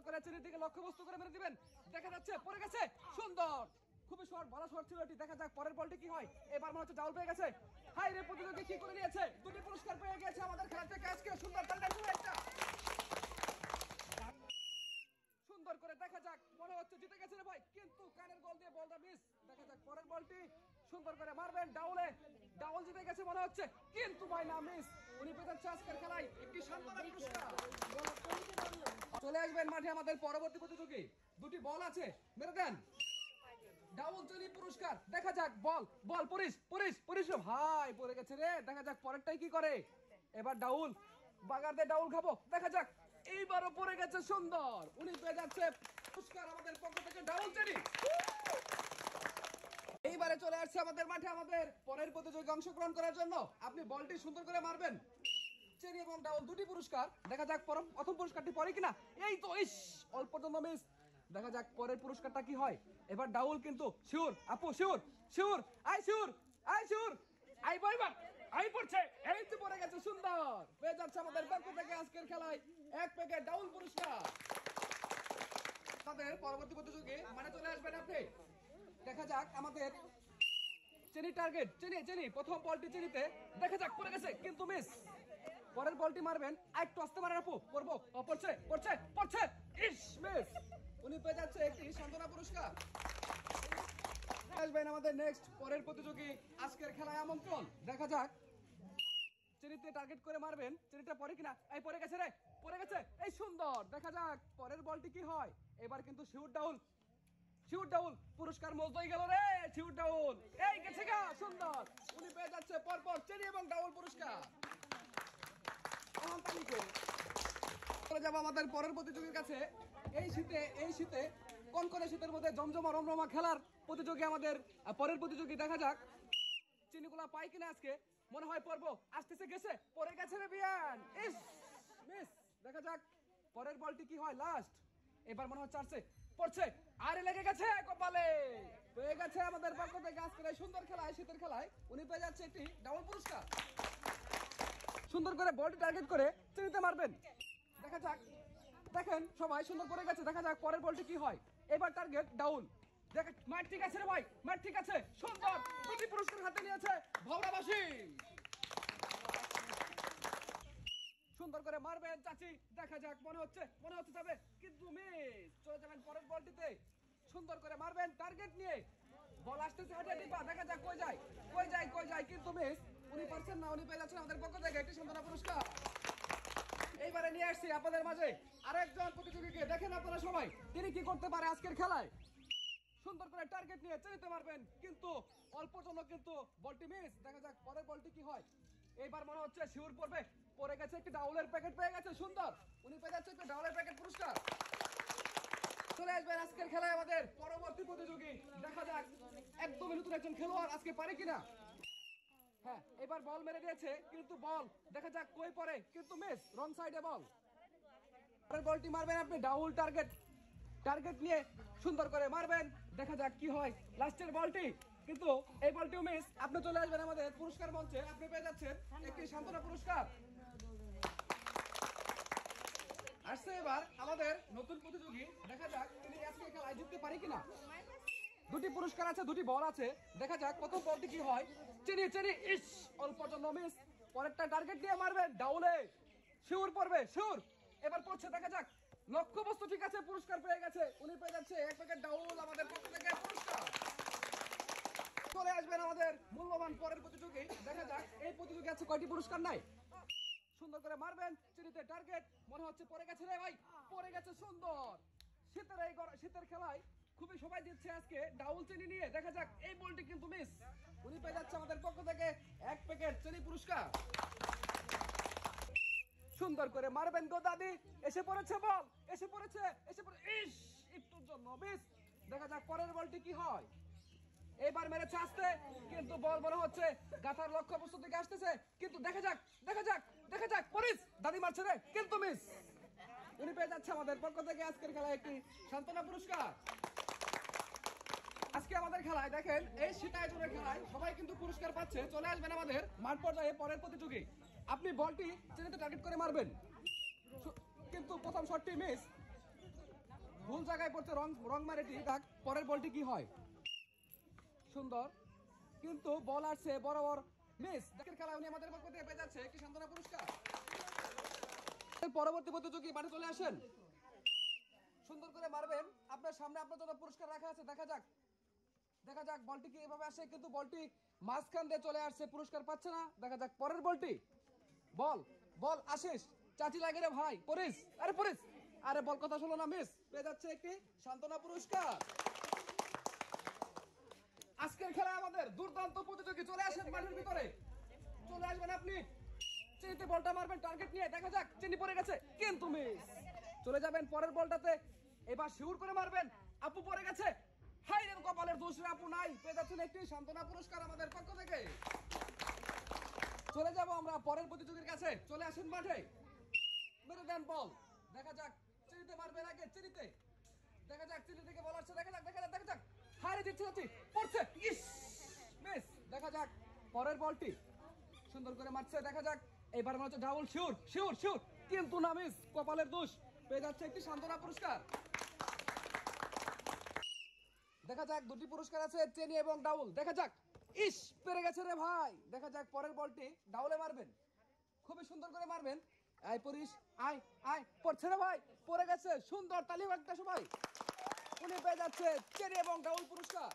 করে চেরির দিকে লক্ষ্যবস্তু করে মেরে দিবেন। দেখা যাচ্ছে পড়ে গেছে, সুন্দর, খুবই শর্ট, ভালো শর্ট ছিল এটি। দেখা যাক পরের বলটি কি হয়। এবার মনে হচ্ছে ডাউল পেয়ে গেছে। হাই রে, প্রতিযোগী কি করে নিয়েছে, দুটি পুরস্কার পেয়ে গেছে আমাদের খেলা থেকে আজকে। সুন্দর একটা সুন্দর করে দেখা যাক, মনে হচ্ছে জিতে গেছে রে ভাই, কিন্তু কানের গোল দিয়ে বলটা মিস। দেখা যাক পরের বলটি সুন্দর করে মারবেন ডাউলে, ডাউল জিতে গেছে মনে হচ্ছে, কিন্তু ভাই না মিস। উনি পেতে যাচ্ছে আজকের খেলায় একটি সান্ত্বনা পুরস্কার। চলে আসবেন মাঠে আমাদের পরবর্তী প্রতিযোগী, দুটি বল আছে, মেরে দেন। ডাউল চলি পুরস্কার। দেখা যাক বল বল পরিশ পরিশ পরিশ ভাই পড়ে গেছে রে। দেখা যাক পরেরটাই কি করে। এবার ডাউল বাগার দিয়ে ডাউল খাবো। দেখা যাক এইবারও পড়ে গেছে, সুন্দর, উনি পেয়ে যাচ্ছে পুরস্কার আমাদের পক্ষ থেকে ডাউল চেরি। এইবারে চলে আসছে আমাদের মাঠে আমাদের পরের প্রতিযোগী অংশগ্রহণ করার জন্য। আপনি বলটি সুন্দর করে মারবেন। চেরি এবং ডাউল দুটি পুরস্কার। দেখা যাক প্রথম পুরস্কারটি পরে কিনা। এই তো, ইস, অল্প জন্য মিস। দেখা যাক পরের পুরস্কারটা কি হয়। এবার ডাউল কিন্তু শিওর, আপু শিওর, শিওর, আই শিওর, আই শিওর, আই বইবার, আই পড়ছে, এই তো পড়ে গেছে, সুন্দর, পেয়ে যাচ্ছে আমাদের পক্ষ থেকে আজকের খেলায় এক প্যাকেট ডাউল পুরস্কার। তাদের পরবর্তী প্রতিযোগী মানে চলে আসবেন আপনি। দেখা যাক আমাদের চেনি টার্গেট, চেনি চেনি প্রথম বলটি চেনিতে। দেখা যাক পড়ে গেছে, কিন্তু মিস। পরের বলটি মারবেন, একটু আস্তে মারেন আপু, পড়বো, পড়ছে পড়ছে পড়ছে, ইস, মিস। উনি পেয়ে যাচ্ছে একটি সান্ত্বনা পুরস্কার। আসবেন আমাদের নেক্সট পরের প্রতিযোগী আজকের খেলায় আমন্ত্রণ। দেখা যাক চেনিতে টার্গেট করে মারবেন, চেনিটা পরে কিনা। এই পড়ে গেছে রে, পড়ে গেছে, এই সুন্দর। দেখা যাক পরের বলটি কি হয়। এবার কিন্তু শিউর ডাউল, শিউর ডাউল পুরস্কার মজা হয়ে গেল রে। শিউর ডাউল এই গেছে গা, সুন্দর, উনি পেয়ে যাচ্ছে পরপর চেনি এবং ডাউল পুরস্কার। চলে যাবো আমাদের পরের প্রতিযোগীর কাছে। এই শীতে কনকনে শীতের মধ্যে জমজমা রমরমা খেলার প্রতিযোগী আমাদের পরের প্রতিযোগী। দেখা যাক চিনিগুলা পাই কিনা আজকে। মনে হয় পড়বো, আসতেছে, গেছে, পড়ে গেছে রে বিয়ান, ইস, মিস। দেখা যাক পরের বলটি কি হয় লাস্ট। এবার মনে হচ্ছে আসছে, পড়ছে, আরে লেগে গেছে কপালে। পেয়ে গেছে আমাদের পক্ষ থেকে আজকের এই সুন্দর খেলায়, শীতের খেলায় উনি পেয়ে যাচ্ছে একটি ডাবল পুরস্কার। সুন্দর করে বলটি টার্গেট করে চিনিতে মারবেন। দেখা যাক, দেখেন সবাই সুন্দর করে গেছে। দেখা যাক পরের বলটি কি হয়। এবার টার্গেট ডাউন। দেখ, মার ঠিক আছে রে ভাই, মার ঠিক আছে, সুন্দর, দুটি পুরস্কার হাতে নিয়েছে ভাওড়াবাসী। সুন্দর করে মারবেন চাচি। দেখা যাক, মনে হচ্ছে যাবে, কিন্তু মিস। চলে যাবেন পরের বলটিতে, সুন্দর করে মারবেন টার্গেট নিয়ে। বল আসতেছে, হাঁটিয়ে দিবা। দেখা যাক কই যায়, কই যায়, কই যায়, কিন্তু মিস। উনি পারছেন না, উনি পেয়ে যাচ্ছেন আমাদের পক্ষ থেকে একটি সান্ত্বনা পুরস্কার। এইবারে নিয়ে আসছি আপনাদের মাঝে আরেকজন প্রতিযোগীকে। দেখেন আপনারা সবাই তিনি কি করতে পারে আজকের খেলায়। সুন্দর করে টার্গেট নিয়ে চেনিতে মারবেন, কিন্তু অল্প জন্য, কিন্তু বলটি মিস। দেখা যাক পরের বলটি কি হয়। এইবার মনে হচ্ছে শিউর পড়বে, পড়ে গেছে, একটি ডাউলের প্যাকেট পেয়ে গেছে, সুন্দর, উনি পেয়ে যাচ্ছে একটি ডাউলের প্যাকেট পুরস্কার। চলে আসবেন আজকের খেলায় আমাদের পরবর্তী প্রতিযোগী। দেখা যাক একদমই নতুন একজন খেলোয়াড় আজকে পারে কিনা। হ্যাঁ, এবার বল মেরে দিয়েছে, কিন্তু বল দেখা যাক কই পড়ে, কিন্তু মিস, রং সাইডে বল। পরের বলটি মারবেন আপনি ডাউল টার্গেট নিয়ে সুন্দর করে মারবেন। দেখা যাক কি হয় লাস্টের বলটি, কিন্তু এই বলটিও মিস। আপনি চলে আসবেন আমাদের পুরস্কার মঞ্চে, আপনি পেয়ে যাচ্ছেন একটি সান্ত্বনা পুরস্কার। আসছে এবার আমাদের নতুন প্রতিযোগী। দেখা যাক তিনি আজকে খেলায় জিততে পারে কিনা। দুটি পুরস্কার আছে, দুটি বল আছে। দেখা যাক প্রথম বলটি কি হয়। চেনি চেনি, ইস, অল্প জন্য মিস। পরেরটা টার্গেট দিয়ে মারবেন ডাউলে, শিউর পড়বে, শিউর, এবার পড়ছে। দেখা যাক লক্ষ্যবস্তু ঠিক আছে, পুরস্কার পেয়ে গেছে, উনি পেয়ে যাচ্ছে এক প্যাকেট ডাউল আমাদের পক্ষ থেকে পুরস্কার। চলে আসবেন আমাদের মূল্যবান পরের প্রতিযোগী। দেখা যাক এই প্রতিযোগী আছে কয়টি পুরস্কার নাই। সুন্দর করে মারবেন চিনিতে টার্গেট, মনে হচ্ছে পড়ে গেছে রে ভাই, পড়ে গেছে, সুন্দর। শীতের খেলায় খুবই সবাই দিচ্ছে আজকে ডাউল চিনি নিয়ে। দেখা যাক এই বলটি কিন্তু মিস। উনি পেয়ে যাচ্ছে আমাদের পক্ষ থেকে এক প্যাকেট চিনি পুরস্কার। সুন্দর করে মারবেন গো দাদি, এসে পড়েছে বল, এসে পড়েছে, ইস, একটুর জন্য মিস। দেখা যাক পরের বলটি কি হয়। এবার মেরেছে আসতে, কিন্তু বল মনে হচ্ছে গাথার লক্ষ্যবস্তু থেকে আসতেছে, কিন্তু দেখা যাক পরিস, দাদি মারছে রে, কিন্তু মিস। উনি পেয়ে যাচ্ছে আমাদের পক্ষ থেকে আজকের খেলায় একটি সান্ত্বনা পুরস্কার। আজকে আমাদের খেলায় দেখেন এই শীত আয়োজনের খেলায় সবাই কিন্তু পুরস্কার পাচ্ছে। চলে আসবেন আমাদের মাঠ পর্যায়ে পরের প্রতিযোগী। আপনি বলটি চেনিতে টার্গেট করে মারবেন, কিন্তু প্রথম শটটি মিস। ভুল জায়গায় পড়ছে, রং রং মারেটি। পরের বলটি কি হয়? সুন্দর, কিন্তু বল আসছে বরাবর মিস। দেখেন খেলা উনি আমাদের পক্ষ থেকে পেয়ে যাচ্ছে একটি সান্ত্বনা পুরস্কার। পরবর্তী প্রতিযোগী মাঠে চলে আসেন। সুন্দর করে মারবেন, আপনার সামনে আপনার জন্য পুরস্কার রাখা আছে। দেখা যাক দেখা যাক বলটি কি এভাবে আসে, কিন্তু বলটি মাঝখান দিয়ে চলে আসছে, পুরস্কার পাচ্ছে না। দেখা যাক পরের বলটি। বল বল আশিস, চাচি লাগে রে ভাই। পরিস, আরে পরিস, আরে বল কথা শুনো না, মিস। পেয়ে যাচ্ছে একটি সান্ত্বনা পুরস্কার। আজকের খেলা আমাদের দুর্দান্ত প্রতিযোগী চলে আসেন মাঠের ভিতরে। চলে আসবেন আপনি, চিনিতে বলটা মারবেন টার্গেট নিয়ে। দেখা যাক, চিনি পড়ে গেছে কিন্তু মিস। চলে যাবেন পরের বলটাতে, এবার শিউর করে মারবেন। আপু পড়ে গেছে, হাই রে কপালের দোষ রে, আপু নাই। পেয়ে যাচ্ছেন একটি সান্ত্বনা পুরস্কার আমাদের পক্ষ থেকে। চলে যাব আমরা পরের প্রতিযোগীর কাছে। চলে আসেন মাঠে, মেরে দেন বল। দেখা যাক চিনিতে মারবেন আগে, চিনিতে। দেখা যাক চিনি থেকে বল আসছে। দেখা যাক দেখা যাক, হারে দিচ্ছে যাচ্ছি, পড়ছে, ইস মিস। দেখা যাক পরের বলটি, সুন্দর করে মারছে। দেখা যাক এবার মনে হচ্ছে ডাবল শিওর শিওর শিওর, কিন্তু না মিস, কপালের দোষ। পেয়ে যাচ্ছে একটি সান্ত্বনা পুরস্কার। দেখা যাক দুটি পুরস্কার আছে, চেনি এবং ডাউল। দেখা যাক, ইস পেরে গেছে রে ভাই। দেখা যাক পরের বলটি ডাউলে মারবেন, খুবই সুন্দর করে মারবেন। আয় পরিস, আয় আয়, পড়ছে রে ভাই, পড়ে গেছে। সুন্দর, তালি একটা সবাই। উনি পেয়ে যাচ্ছে চেনি এবং ডাউল পুরস্কার।